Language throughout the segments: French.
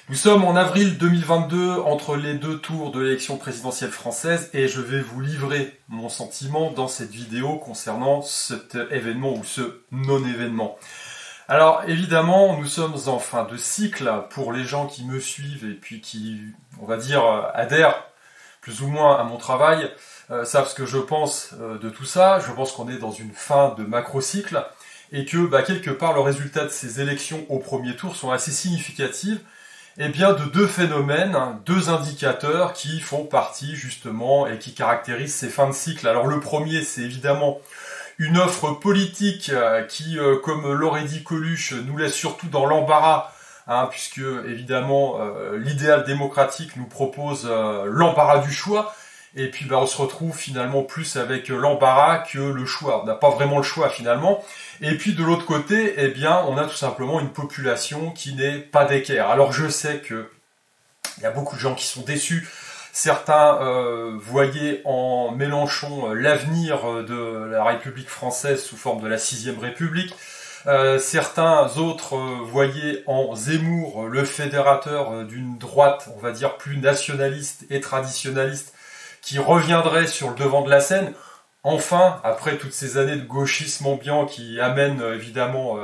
Nous sommes en avril 2022, entre les deux tours de l'élection présidentielle française, et je vais vous livrer mon sentiment dans cette vidéo concernant cet événement ou ce non-événement. Alors évidemment, nous sommes en fin de cycle. Pour les gens qui me suivent et puis qui, on va dire, adhèrent plus ou moins à mon travail, savent ce que je pense de tout ça. Je pense qu'on est dans une fin de macro-cycle et que quelque part le résultat de ces élections au premier tour sont assez significatifs de deux phénomènes, deux indicateurs qui font partie justement et qui caractérisent ces fins de cycle. Alors le premier, c'est évidemment une offre politique qui, comme l'aurait dit Coluche, nous laisse surtout dans l'embarras, puisque évidemment l'idéal démocratique nous propose l'embarras du choix, et puis on se retrouve finalement plus avec l'embarras que le choix. On n'a pas vraiment le choix finalement. Et puis de l'autre côté, on a tout simplement une population qui n'est pas d'équerre. Alors je sais que il y a beaucoup de gens qui sont déçus. Certains voyaient en Mélenchon l'avenir de la République française sous forme de la 6e République. Certains autres voyaient en Zemmour le fédérateur d'une droite, on va dire, plus nationaliste et traditionnaliste, qui reviendrait sur le devant de la scène. Enfin, après toutes ces années de gauchisme ambiant qui amènent évidemment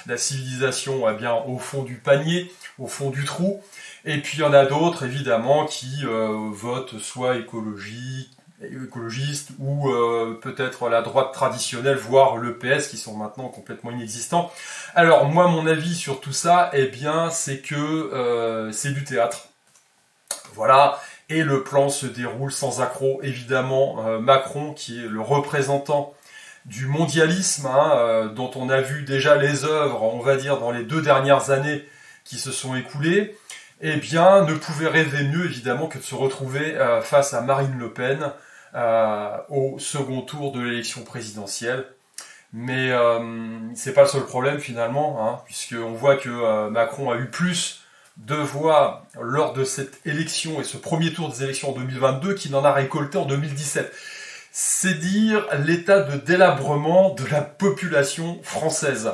la civilisation au fond du panier, au fond du trou. Et puis il y en a d'autres évidemment qui votent soit écologistes ou peut-être la droite traditionnelle, voire le PS, qui sont maintenant complètement inexistants. Alors moi, mon avis sur tout ça, c'est que c'est du théâtre. Voilà. Et le plan se déroule sans accroc, évidemment. Macron, qui est le représentant du mondialisme, dont on a vu déjà les œuvres, on va dire, dans les 2 dernières années qui se sont écoulées, ne pouvait rêver mieux, évidemment, que de se retrouver face à Marine Le Pen au second tour de l'élection présidentielle. Mais c'est pas le seul problème, finalement, puisqu'on voit que Macron a eu plus de voix lors de cette élection et ce premier tour des élections en 2022 qu'il en a récolté en 2017. C'est dire l'état de délabrement de la population française.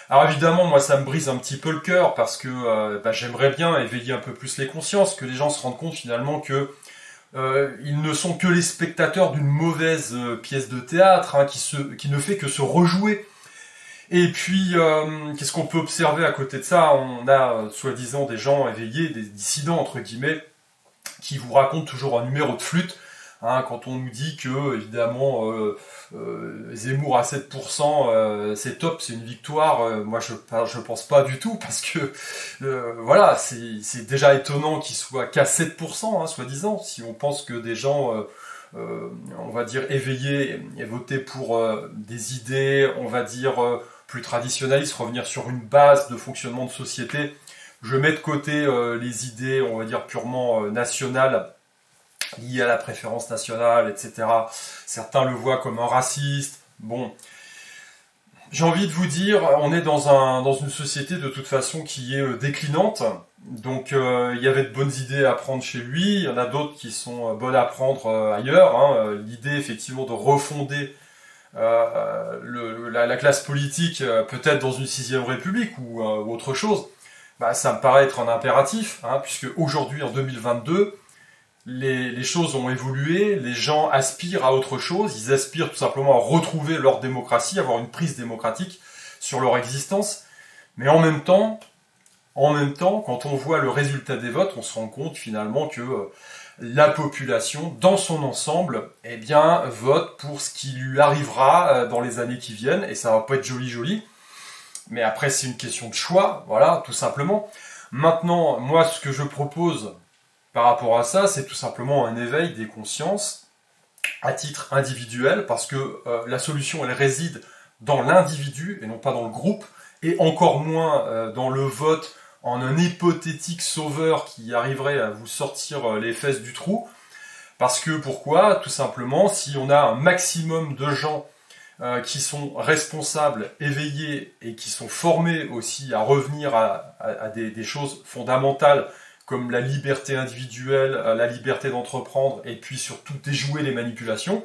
Alors évidemment, moi ça me brise un petit peu le cœur parce que j'aimerais bien éveiller un peu plus les consciences, que les gens se rendent compte finalement que ils ne sont que les spectateurs d'une mauvaise pièce de théâtre qui ne fait que se rejouer. Et puis, qu'est-ce qu'on peut observer à côté de ça? On a soi-disant des gens éveillés, des dissidents entre guillemets, qui vous racontent toujours un numéro de flûte. Quand on nous dit que, évidemment, Zemmour à 7%, c'est top, c'est une victoire. Moi, je pense pas du tout, parce que, c'est déjà étonnant qu'il soit qu'à 7%, soi-disant, si on pense que des gens... on va dire éveillés et voter pour des idées, on va dire plus traditionnalistes, revenir sur une base de fonctionnement de société. Je mets de côté les idées, on va dire purement nationales, liées à la préférence nationale, etc. Certains le voient comme un raciste. Bon, j'ai envie de vous dire, on est dans une société de toute façon qui est déclinante. Donc il y avait de bonnes idées à prendre chez lui, il y en a d'autres qui sont bonnes à prendre ailleurs. L'idée effectivement de refonder la classe politique peut-être dans une 6e République ou autre chose, ça me paraît être un impératif, puisque aujourd'hui en 2022, les choses ont évolué, les gens aspirent à autre chose, ils aspirent tout simplement à retrouver leur démocratie, avoir une prise démocratique sur leur existence, mais en même temps, quand on voit le résultat des votes, on se rend compte finalement que la population, dans son ensemble, vote pour ce qui lui arrivera dans les années qui viennent, et ça va pas être joli, mais après c'est une question de choix, voilà, tout simplement. Maintenant, moi, ce que je propose par rapport à ça, c'est tout simplement un éveil des consciences à titre individuel, parce que la solution, elle réside dans l'individu et non pas dans le groupe, et encore moins dans le vote en un hypothétique sauveur qui arriverait à vous sortir les fesses du trou. Parce que pourquoi? Tout simplement, si on a un maximum de gens qui sont responsables, éveillés et qui sont formés aussi à revenir à des choses fondamentales comme la liberté individuelle, la liberté d'entreprendre et puis surtout déjouer les manipulations,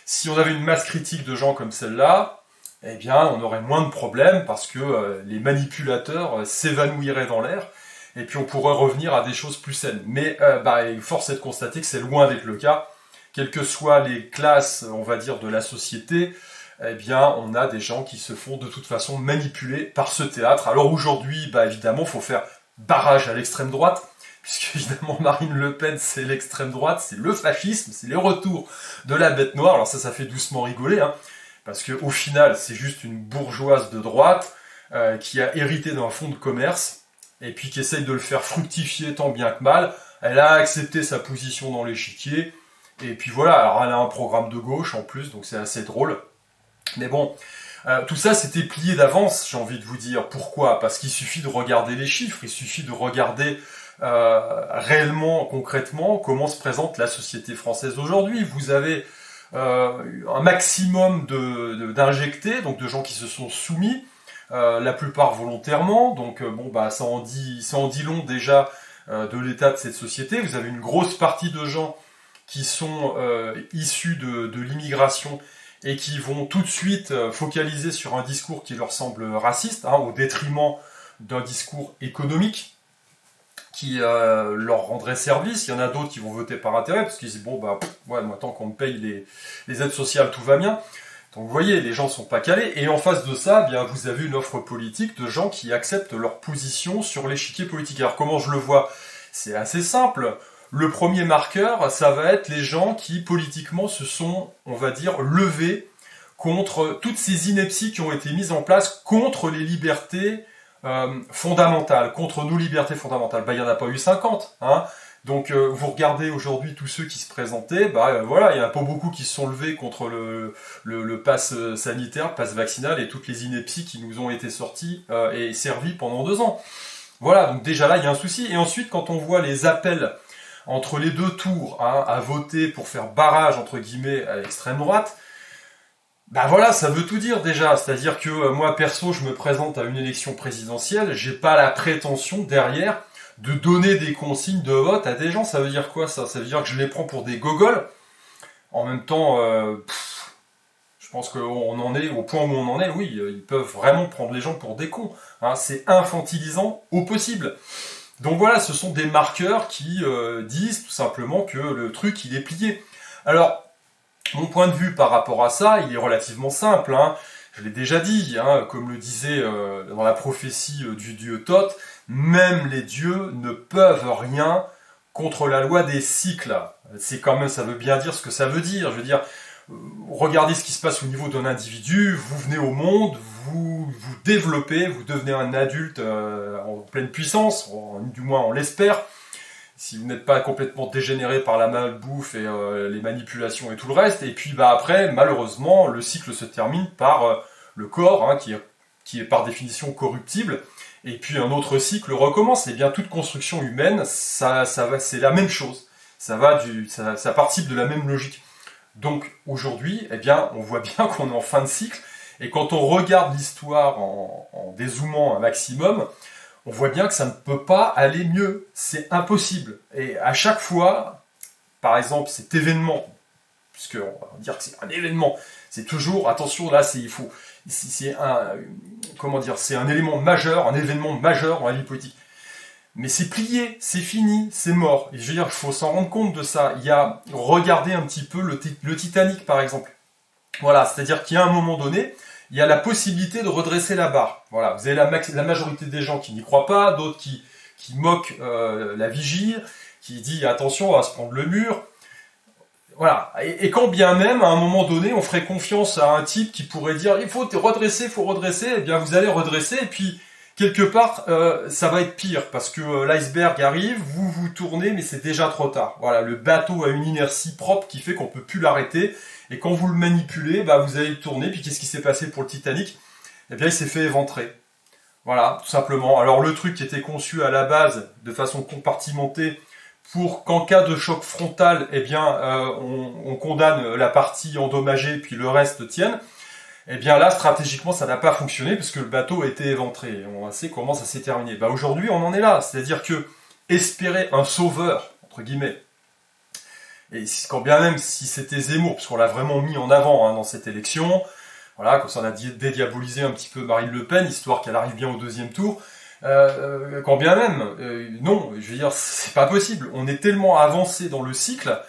si on avait une masse critique de gens comme celle-là, on aurait moins de problèmes parce que les manipulateurs s'évanouiraient dans l'air et puis on pourrait revenir à des choses plus saines. Mais force est de constater que c'est loin d'être le cas. Quelles que soient les classes, on va dire, de la société, eh bien, on a des gens qui se font de toute façon manipuler par ce théâtre. Alors aujourd'hui, évidemment, il faut faire barrage à l'extrême droite, puisque évidemment Marine Le Pen, c'est l'extrême droite, c'est le fascisme, c'est le retour de la bête noire. Alors ça fait doucement rigoler, hein, parce que au final, c'est juste une bourgeoise de droite qui a hérité d'un fonds de commerce, et puis qui essaye de le faire fructifier tant bien que mal. Elle a accepté sa position dans l'échiquier, et puis voilà, alors elle a un programme de gauche en plus, donc c'est assez drôle. Mais bon, tout ça c'était plié d'avance, j'ai envie de vous dire. Pourquoi? Parce qu'il suffit de regarder les chiffres, il suffit de regarder réellement, concrètement, comment se présente la société française aujourd'hui. Vous avez un maximum d'injectés, donc de gens qui se sont soumis, la plupart volontairement, donc ça en dit long déjà de l'état de cette société. Vous avez une grosse partie de gens qui sont issus de l'immigration et qui vont tout de suite focaliser sur un discours qui leur semble raciste, hein, au détriment d'un discours économique qui leur rendrait service. Il y en a d'autres qui vont voter par intérêt, parce qu'ils disent, moi tant qu'on me paye les aides sociales, tout va bien. Donc vous voyez, les gens sont pas calés, et en face de ça, vous avez une offre politique de gens qui acceptent leur position sur l'échiquier politique. Alors comment je le vois? C'est assez simple. Le premier marqueur, ça va être les gens qui, politiquement, se sont, on va dire, levés contre toutes ces inepties qui ont été mises en place contre les libertés fondamentales, contre nos libertés fondamentales. Il n'y en a pas eu 50, hein. Donc vous regardez aujourd'hui tous ceux qui se présentaient, il n'y en a pas beaucoup qui se sont levés contre le pass sanitaire, le pass vaccinal et toutes les inepties qui nous ont été sorties et servies pendant 2 ans. Voilà, donc déjà là, il y a un souci. Et ensuite, quand on voit les appels entre les 2 tours, hein, à voter pour faire barrage, entre guillemets, à l'extrême droite, ça veut tout dire déjà. C'est-à-dire que moi, perso, je me présente à une élection présidentielle, j'ai pas la prétention derrière de donner des consignes de vote à des gens. Ça veut dire quoi, ça? Ça veut dire que je les prends pour des gogoles. En même temps, je pense qu'on en est au point où on en est, oui, ils peuvent vraiment prendre les gens pour des cons. Hein, c'est infantilisant au possible. Donc voilà, ce sont des marqueurs qui disent tout simplement que le truc, il est plié. Alors, mon point de vue par rapport à ça, il est relativement simple, hein. Je l'ai déjà dit, hein, comme le disait dans la prophétie du dieu Thoth, même les dieux ne peuvent rien contre la loi des cycles. C'est quand même, ça veut bien dire ce que ça veut dire. Je veux dire, regardez ce qui se passe au niveau d'un individu, vous venez au monde, vous vous développez, vous devenez un adulte en pleine puissance, du moins on l'espère, si vous n'êtes pas complètement dégénéré par la malbouffe et les manipulations et tout le reste. Et puis après, malheureusement, le cycle se termine par le corps, hein, qui est par définition corruptible, et puis un autre cycle recommence. Et bien toute construction humaine, c'est la même chose, ça participe de la même logique. Donc aujourd'hui, on voit bien qu'on est en fin de cycle, et quand on regarde l'histoire en dézoomant un maximum, on voit bien que ça ne peut pas aller mieux, c'est impossible. Et à chaque fois, par exemple, cet événement, puisqu'on va dire que c'est un événement, c'est toujours, attention, là, c'est un élément majeur, un événement majeur dans la vie politique. Mais c'est plié, c'est fini, c'est mort. Et je veux dire, il faut s'en rendre compte de ça. Regardez un petit peu le Titanic, par exemple. Voilà, c'est-à-dire qu'il y a un moment donné, il y a la possibilité de redresser la barre. Voilà, vous avez la majorité des gens qui n'y croient pas, d'autres qui moquent la vigie, qui dit attention, on va se prendre le mur. Voilà, et quand bien même, à un moment donné, on ferait confiance à un type qui pourrait dire il faut redresser, eh bien vous allez redresser, et puis quelque part, ça va être pire, parce que l'iceberg arrive, vous vous tournez, mais c'est déjà trop tard. Voilà, le bateau a une inertie propre qui fait qu'on peut plus l'arrêter, et quand vous le manipulez, vous allez le tourner, puis qu'est-ce qui s'est passé pour le Titanic? Eh bien, il s'est fait éventrer. Voilà, tout simplement. Alors, le truc qui était conçu à la base, de façon compartimentée, pour qu'en cas de choc frontal, on condamne la partie endommagée, puis le reste tienne. Eh bien là, stratégiquement, ça n'a pas fonctionné parce que le bateau a été éventré. On sait comment ça s'est terminé. Aujourd'hui, on en est là. C'est-à-dire que espérer un sauveur, entre guillemets, et quand bien même si c'était Zemmour, parce qu'on l'a vraiment mis en avant dans cette élection, voilà, comme ça on a dédiabolisé un petit peu Marine Le Pen, histoire qu'elle arrive bien au 2e tour, Quand bien même, non, je veux dire, c'est pas possible. On est tellement avancé dans le cycle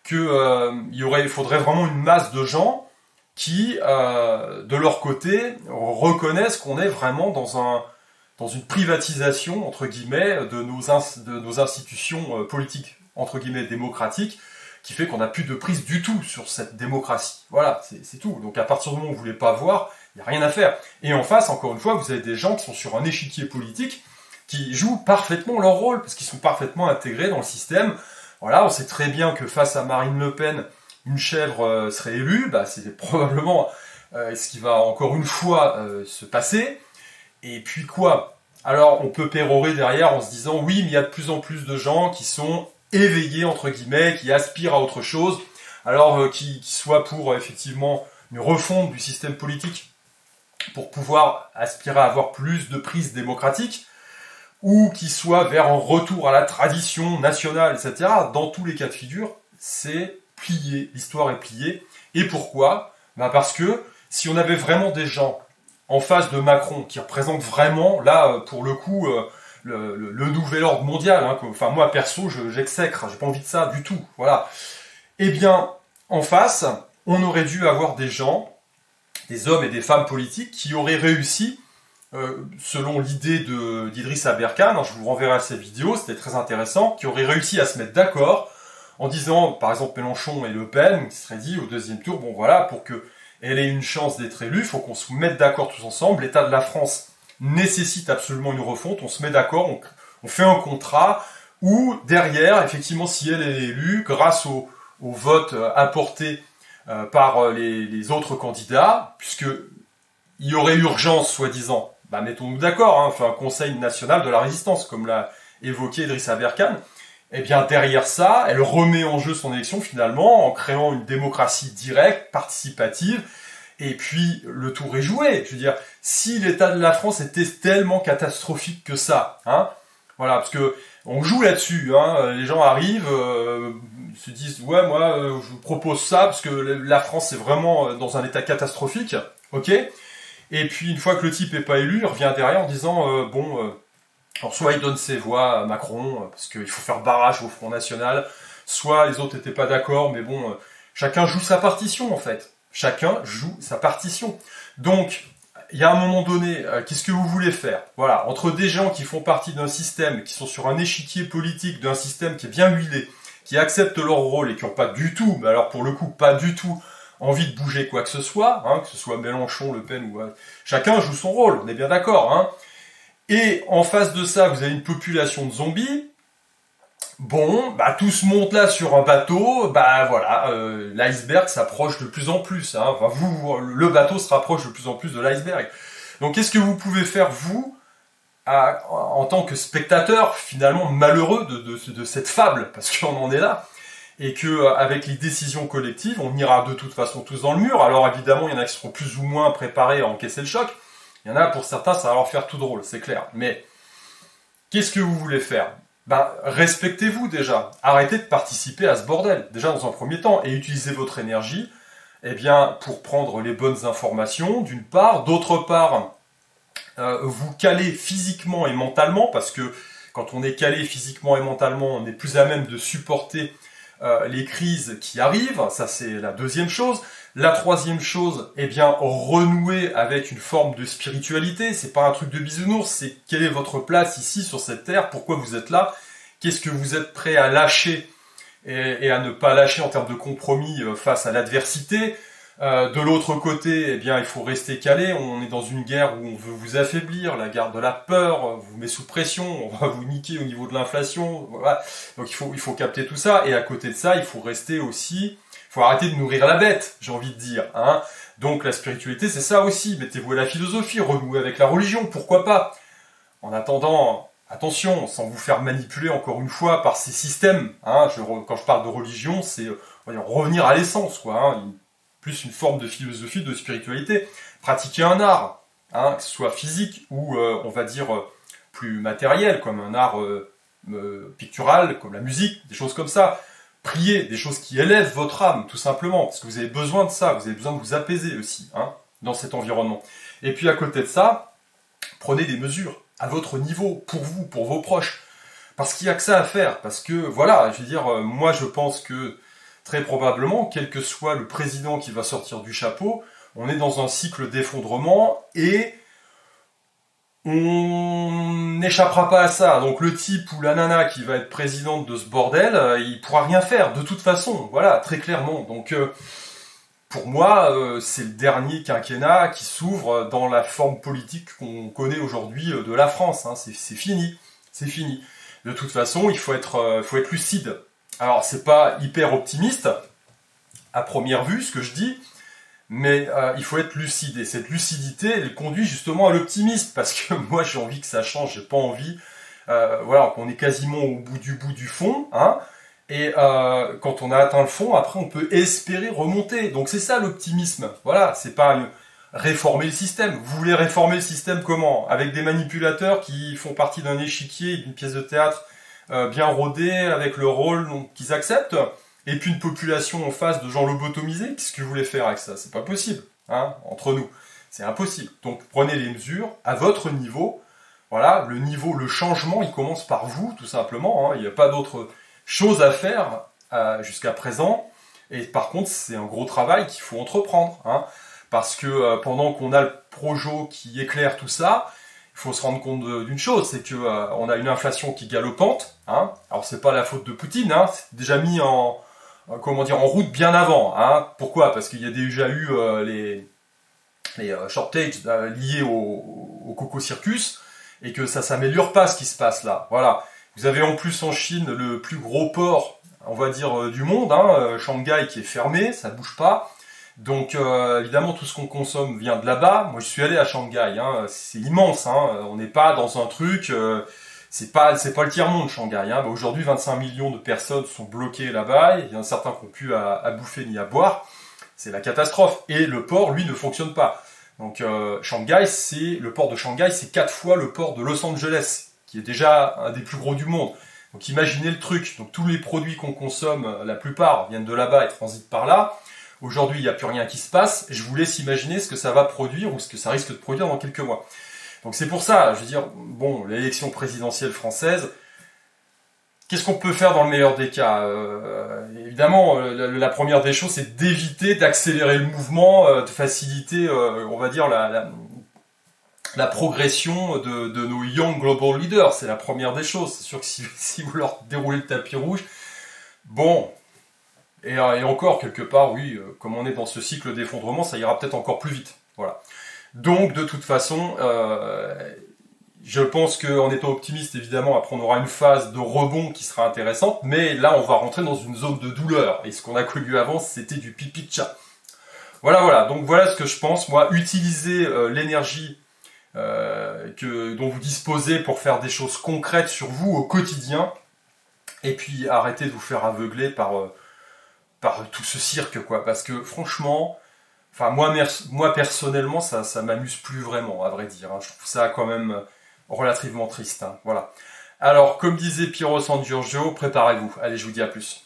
que il faudrait vraiment une masse de gens qui, de leur côté, reconnaissent qu'on est vraiment dans une privatisation, entre guillemets, de nos institutions politiques, entre guillemets, démocratiques, qui fait qu'on n'a plus de prise du tout sur cette démocratie. Voilà, c'est tout. Donc à partir du moment où vous voulez pas voir, il n'y a rien à faire. Et en face, encore une fois, vous avez des gens qui sont sur un échiquier politique, qui jouent parfaitement leur rôle, parce qu'ils sont parfaitement intégrés dans le système. Voilà, on sait très bien que face à Marine Le Pen, une chèvre serait élue, bah, c'est probablement ce qui va encore une fois se passer. Et puis quoi? Alors on peut pérorer derrière en se disant oui, mais il y a de plus en plus de gens qui sont éveillés, entre guillemets, qui aspirent à autre chose, alors qui soient pour effectivement une refonte du système politique pour pouvoir aspirer à avoir plus de prise démocratique, ou qui soient vers un retour à la tradition nationale, etc. Dans tous les cas de figure, c'est plié, l'histoire est pliée. Et pourquoi? Ben parce que si on avait vraiment des gens en face de Macron qui représentent vraiment, là, pour le coup, le nouvel ordre mondial, hein, enfin moi perso, j'exècre, j'ai pas envie de ça du tout, voilà. Eh bien, en face, on aurait dû avoir des gens, des hommes et des femmes politiques qui auraient réussi, selon l'idée d'Idriss Aberkan, hein, je vous renverrai à ces vidéos, c'était très intéressant, qui auraient réussi à se mettre d'accord en disant, par exemple Mélenchon et Le Pen, qui seraient dit au deuxième tour, bon voilà, pour que elle ait une chance d'être élue, il faut qu'on se mette d'accord tous ensemble, l'état de la France nécessite absolument une refonte, on se met d'accord, on fait un contrat, où derrière, effectivement, si elle est élue, grâce au vote apporté par les autres candidats, puisque il y aurait urgence, soi-disant, bah mettons-nous d'accord, hein, on fait un conseil national de la résistance, comme l'a évoqué Idriss Aberkan, eh bien derrière ça, elle remet en jeu son élection finalement en créant une démocratie directe, participative, et puis le tour est joué. Je veux dire, si l'état de la France était tellement catastrophique que ça, hein, voilà, parce que on joue là-dessus, hein, les gens arrivent, se disent ouais moi je vous propose ça parce que la France est vraiment dans un état catastrophique, ok. Et puis une fois que le type est pas élu, il revient derrière en disant alors soit il donne ses voix à Macron, parce qu'il faut faire barrage au Front National, soit les autres n'étaient pas d'accord, mais bon, chacun joue sa partition en fait. Chacun joue sa partition. Donc, il y a un moment donné, qu'est-ce que vous voulez faire? Voilà, entre des gens qui font partie d'un système, qui sont sur un échiquier politique d'un système qui est bien huilé, qui acceptent leur rôle et qui n'ont pas du tout, mais alors pour le coup, pas du tout, envie de bouger quoi que ce soit, hein, que ce soit Mélenchon, Le Pen ou... chacun joue son rôle, on est bien d'accord, hein. Et en face de ça, vous avez une population de zombies. Bon, bah tous montent là sur un bateau, bah voilà, l'iceberg s'approche de plus en plus. Hein. Enfin, le bateau se rapproche de plus en plus de l'iceberg. Donc qu'est-ce que vous pouvez faire, vous, en tant que spectateur, finalement, malheureux de cette fable, parce qu'on en est là, et que avec les décisions collectives, on ira de toute façon tous dans le mur. Alors évidemment, il y en a qui seront plus ou moins préparés à encaisser le choc. Il y en a, pour certains, ça va leur faire tout drôle, c'est clair. Mais, qu'est-ce que vous voulez faire? Ben, respectez-vous déjà. Arrêtez de participer à ce bordel, déjà dans un premier temps, et utilisez votre énergie, eh bien, pour prendre les bonnes informations, d'une part. D'autre part, vous caler physiquement et mentalement, parce que quand on est calé physiquement et mentalement, on est plus à même de supporter les crises qui arrivent. Ça, c'est la deuxième chose. La troisième chose, eh bien, renouer avec une forme de spiritualité. C'est pas un truc de bisounours, c'est quelle est votre place ici sur cette terre, pourquoi vous êtes là, qu'est-ce que vous êtes prêt à lâcher et à ne pas lâcher en termes de compromis face à l'adversité. De l'autre côté, eh bien, il faut rester calé. On est dans une guerre où on veut vous affaiblir, la guerre de la peur, vous met sous pression, on va vous niquer au niveau de l'inflation. Voilà. Donc il faut capter tout ça. Et à côté de ça, il faut rester aussi... Il faut arrêter de nourrir la bête, j'ai envie de dire. Hein. Donc la spiritualité, c'est ça aussi. Mettez-vous à la philosophie, renouez avec la religion, pourquoi pas. En attendant, attention, sans vous faire manipuler encore une fois par ces systèmes. Hein. Quand je parle de religion, c'est revenir à l'essence, quoi. Hein. Plus une forme de philosophie, de spiritualité. Pratiquer un art, hein, que ce soit physique ou, on va dire, plus matériel, comme un art pictural, comme la musique, des choses comme ça. Priez, des choses qui élèvent votre âme, tout simplement, parce que vous avez besoin de ça, vous avez besoin de vous apaiser aussi, hein, dans cet environnement. Et puis à côté de ça, prenez des mesures. à votre niveau, pour vous, pour vos proches. Parce qu'il n'y a que ça à faire. Parce que, voilà, je veux dire, moi je pense que très probablement, quel que soit le président qui va sortir du chapeau, on est dans un cycle d'effondrement et on n'échappera pas à ça. Donc le type ou la nana qui va être présidente de ce bordel, il pourra rien faire de toute façon. Voilà, très clairement. Donc pour moi, c'est le dernier quinquennat qui s'ouvre dans la forme politique qu'on connaît aujourd'hui de la France. Hein. C'est fini, c'est fini. De toute façon, il faut être lucide. Alors, c'est pas hyper optimiste, à première vue, ce que je dis, mais il faut être lucide. Et cette lucidité, elle conduit justement à l'optimisme, parce que moi, j'ai envie que ça change, j'ai pas envie, voilà, qu'on est quasiment au bout du fond, hein, et quand on a atteint le fond, après, on peut espérer remonter. Donc, c'est ça l'optimisme. Voilà, c'est pas réformer le système. Vous voulez réformer le système comment? Avec des manipulateurs qui font partie d'un échiquier, d'une pièce de théâtre bien rodée, avec le rôle qu'ils acceptent, et puis une population en face de gens lobotomisés. Qu'est-ce que vous voulez faire avec ça? C'est pas possible, hein, entre nous. C'est impossible. Donc prenez les mesures à votre niveau. Voilà, le niveau, le changement, il commence par vous, tout simplement. Hein. Il n'y a pas d'autre chose à faire jusqu'à présent. Et par contre, c'est un gros travail qu'il faut entreprendre. Hein. Parce que pendant qu'on a le projo qui éclaire tout ça, il faut se rendre compte d'une chose, c'est que on a une inflation qui est galopante. Hein. Alors c'est pas la faute de Poutine, hein, c'est déjà mis en route bien avant. Hein. Pourquoi? Parce qu'il y a déjà eu les shortages liés au coco circus et que ça s'améliore pas ce qui se passe là. Voilà. Vous avez en plus en Chine le plus gros port, on va dire, du monde, hein, Shanghai qui est fermé, ça bouge pas. Donc évidemment tout ce qu'on consomme vient de là-bas. Moi je suis allé à Shanghai, hein, c'est immense, hein, on n'est pas dans un truc, c'est pas le tiers-monde Shanghai. Hein. Bah, aujourd'hui 25 millions de personnes sont bloquées là-bas, il y en a certains qui n'ont plus à bouffer ni à boire, c'est la catastrophe. Et le port lui ne fonctionne pas. Donc le port de Shanghai c'est 4 fois le port de Los Angeles, qui est déjà un des plus gros du monde. Donc imaginez le truc, donc tous les produits qu'on consomme, la plupart viennent de là-bas et transitent par là. Aujourd'hui, il n'y a plus rien qui se passe. Je vous laisse imaginer ce que ça va produire ou ce que ça risque de produire dans quelques mois. Donc c'est pour ça, je veux dire, bon, l'élection présidentielle française, qu'est-ce qu'on peut faire dans le meilleur des cas? Évidemment, la première des choses, c'est d'éviter d'accélérer le mouvement, de faciliter, on va dire, la progression de nos young global leaders. C'est la première des choses. C'est sûr que si vous leur déroulez le tapis rouge, bon... Et encore, quelque part, oui, comme on est dans ce cycle d'effondrement, ça ira peut-être encore plus vite. Voilà. Donc, de toute façon, je pense qu'en étant optimiste, évidemment, après on aura une phase de rebond qui sera intéressante, mais là, on va rentrer dans une zone de douleur. Et ce qu'on a connu avant, c'était du pipi de chat. Voilà. Donc, voilà ce que je pense. Moi, utiliser l'énergie dont vous disposez pour faire des choses concrètes sur vous au quotidien, et puis arrêtez de vous faire aveugler par tout ce cirque, quoi, parce que franchement, enfin moi personnellement, ça m'amuse plus vraiment, à vrai dire. Hein. Je trouve ça quand même relativement triste. Hein. Voilà. Alors, comme disait Piero San Giorgio, préparez-vous. Allez, je vous dis à plus.